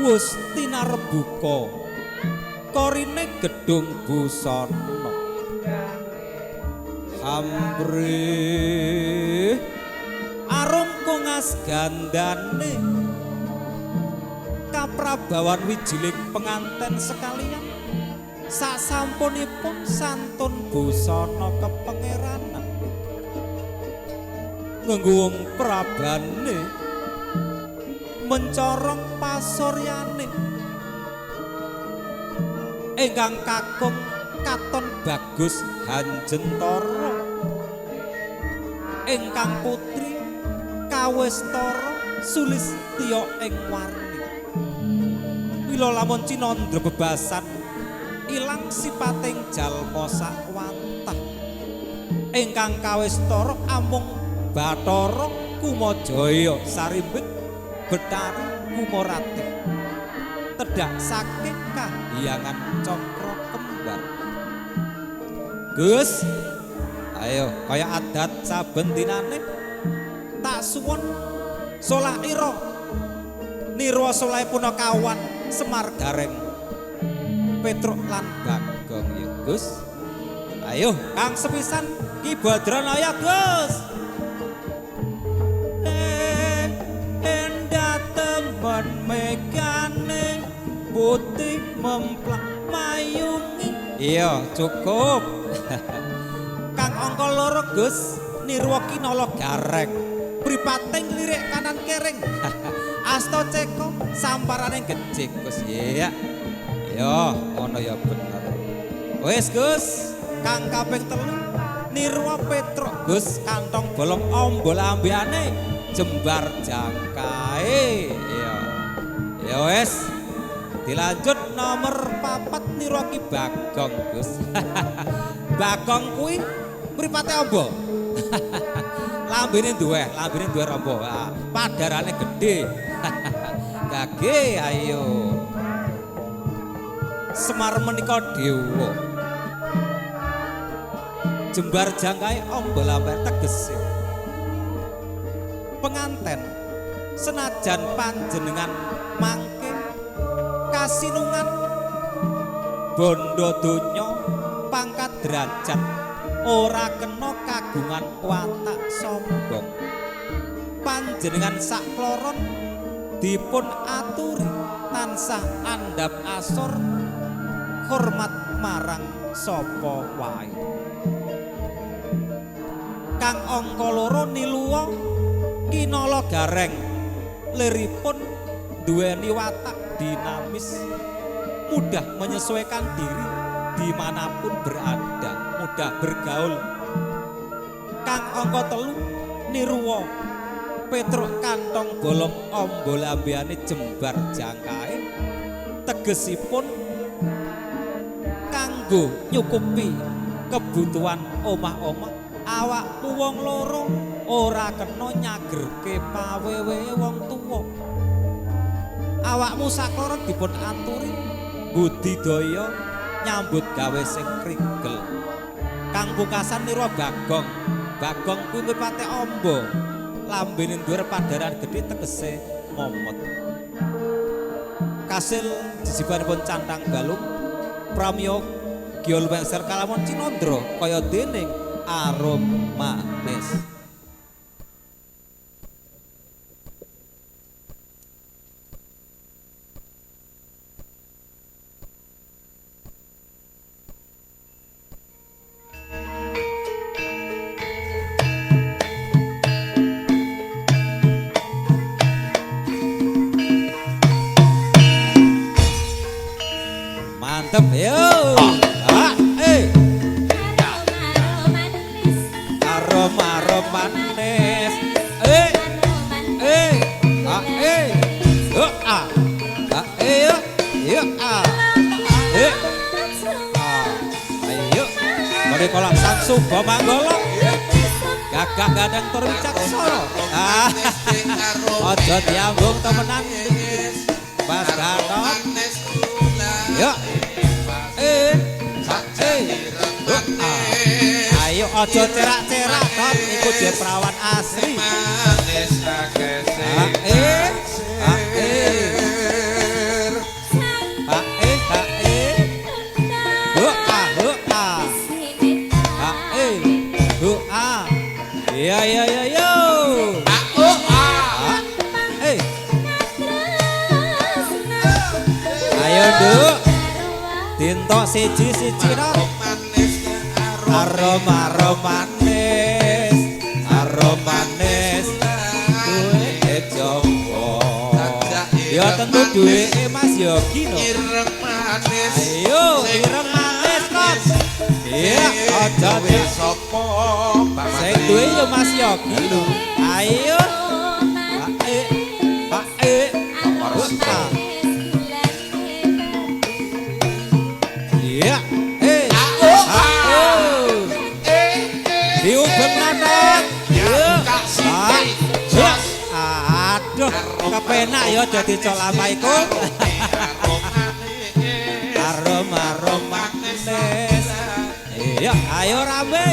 wus tinarbuka korine gedung busana hambre arum kongas gandane kaprabawan wijiling penganten sekalian sasampunipun santun busana kepangeranan ngenggung prabane mencorong pasoryane ingkang kakung katon bagus Hanjentara ingkang putri Kawestara Sulistya ing warni mila lamun cinandra bebasan ilang sipating jalma sakwantah ingkang Kawestara amung Bathara Kumajaya Sarimbit Betari Kumorati tedak saking kahyangan cakra kembar Gus ayo kaya adat saben dinane tak suwun solah ira nirwa solah punakawan Semar Gareng Petruk lan Bagong ya Gus ayo kang sepisan Ki Badranaya Gus endah temen megane putih memplak mayungi iya cukup kang angka loro Gus nirwa kinala gareng pripating lirik kanan kering asta ceko samparane gecik Gus iya ya ngono ya bener wis Gus kang kaping 3 nirwa Petruk Gus kantong bolong ombol ambeane jembar jangkae iya ya wis dilanjut nomor 4 nirwa Ki Bagong Gus Bagong kuwi mripate amba lambene duwe rombo padarane gedhe gage ayo Semar menika dewa jembar jangkae amba lamber tegese penganten senajan panjenengan mangke kasinungan bondo donya pangkat derajat ora kena kagungan watak sombong panjenengan sakloron dipun aturi tansah andhap asor hormat marang sapa wae kang angka loro niluwa kinala gareng liripun duweni watak dinamis mudah menyesuaikan diri dimanapun berada mudah bergaul kang angka 3 nirwa Petruk kantong bolong ombol ambeane jembar jangkae tegesipun kanggo nyukupi kebutuhan omah-omah awakmu wong loro ora kena nyagerke pawewe wong tuwa awakmu sakloron dipun aturi budidaya nyambut gawe sing kringgel kang pungkasan nirwa Bagong kuwi mripate amba lambene dhuwur padaran gedhe tegese momot kasil jesibanipun cantang balung pramila Gyol Wengser kalamun Cinandra kaya dening arum manis mantep yo aroma manis ayo mari kolak sang suba manggala gagah gadang tur wicaksana aja diambung temenan Mas Gatot yuk ayo aja cerak-cerak Tot iku dhewe perawan asli Iya iya iya yo. Eh. Ayo Nduk. Dintok siji-siji no. Aroma manis. Aroma manis. Duwe Jawa. Ya tentu duwe Mas Yogi no. Ireng manis. Ayo ireng manis kok. Iya, aja Sopo sing duwe ya Mas Yogi lho. Ayo. Iya. Diubeng nanan. Aduh, kepenak ya dadi colama iku. Aroma manis. Iya, ayo rame.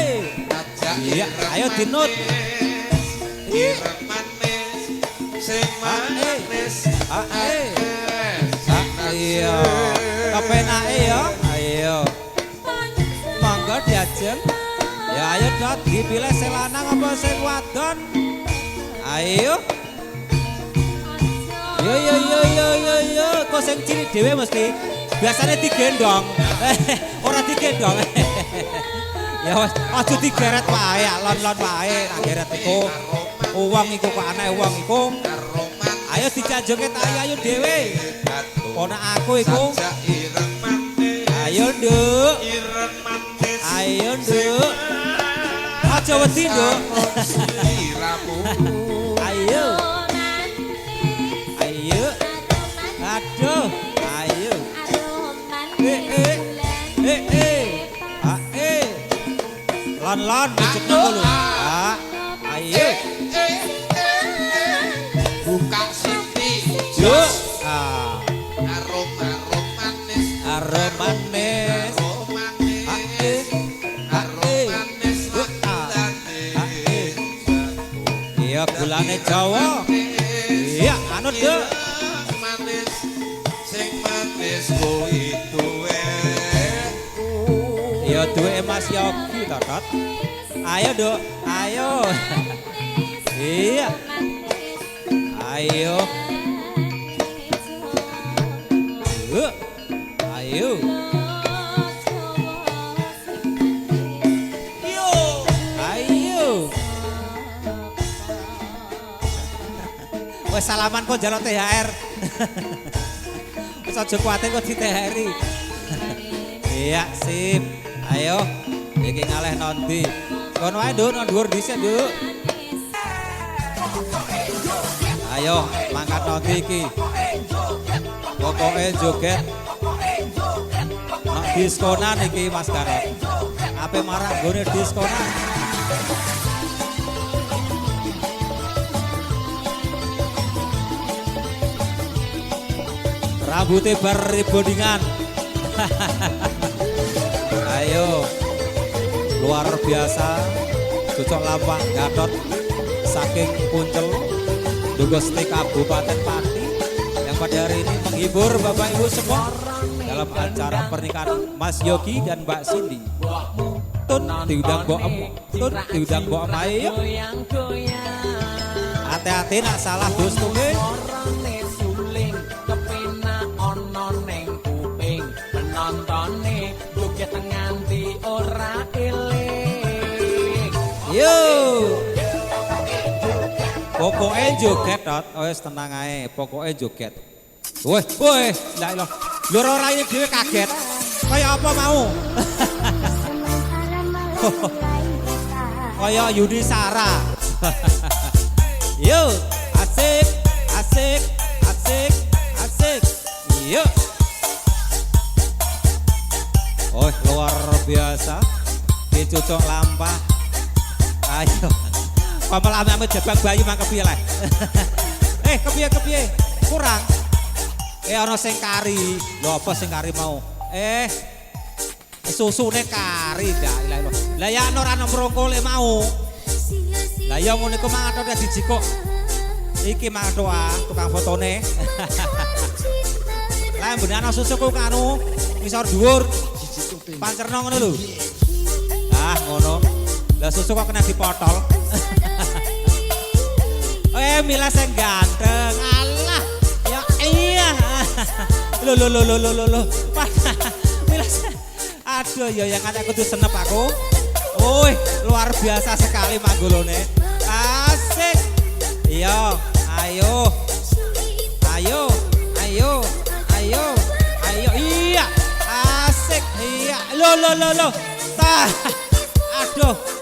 Iya, ayo dinut. Ireng manis, sing manis. Iya, kepenake ya. Ayo. Monggo diajeng. Ya ayo Dot, dipilih sing lanang apa sing wadon. Ayo. Yo. Kok sing cilik dhewe mesti biasanya digendong. Ora digendong. Ya wis, aja digeret wae, lon-lon wae. Nak geret iku uwong iku kok aneh uwong iku. Ayo dijanjoke tak ayu dhewe. Ponak aku iku. Ayo Nduk. Ayo Nduk. Aja wedi Nduk. Ayo. Ayo. Aduh, ayo. Lon-lon dicekno lho. Ayo. Buka siti. Yuk. Aroma manis. Aroma manis. Iya gulane Jawa. Iya anut Nduk. Manis sing manis kuwi duwe. Ya duwe Mas Yogi to, Dot. Ayo Nduk, ayo. Iya. Ayo. Yuk. Ayo. Ayo. Wes salaman kok njaluk THR. Wis aja kuwatir kok di THR-i. Iya, sip. Ayo. Iki ngaleh nondi. Kono wae Nduk, nang dhuwur dhisik, Nduk. Ayo, mangkat nondi iki. Pokoke joget. Nek diskonan iki Mas Garot. Ape marah nggone diskonan. Rambutnya berbondingan. Ayo. Luar biasa. Cocok lampah Gatot saking Puncel Dugusti Kabupaten Pati yang pada hari ini menghibur Bapak Ibu semua dalam acara pernikahan Mas Yogi dan Mbak Cindy. Tun diundang Mbok Em, tun diundang Mbok Em. Ayo. Hati-hati nak salah dostume. Yo. Pokoke joget Dot, wis tenang ae, pokoke joget. Woi, la ilah. Loro raine dhewe kaget. Kaya apa mau? Kaya Yudi Sara. Yo, asik. Yo. Oh, luar biasa. Dicucuk lampah. Ayo. Pamel ame jabang bayi mangke piye leh. Kepiye? Kurang. Ana sing kari. Lho apa sing kari mau? Susune kari dak. Lah ya ana ora mrongkole mau. Lah ya ngono iku mangathok dadi kok. Iki mangathok tukang fotone. Lah mbene ana susu ku kanu ngisor dhuwur. Pancerno ngono lho. Ngono. Lah susu kok kena dipotol. Milas yang ganteng. Alah. Ya iya. Lo. Milas. Aduh ya yang ada aku tuh senep aku. Woi, luar biasa sekali manggulone. Asik. Iya, ayo. Iya. Asik. Iya. Lo. Tah. Aduh.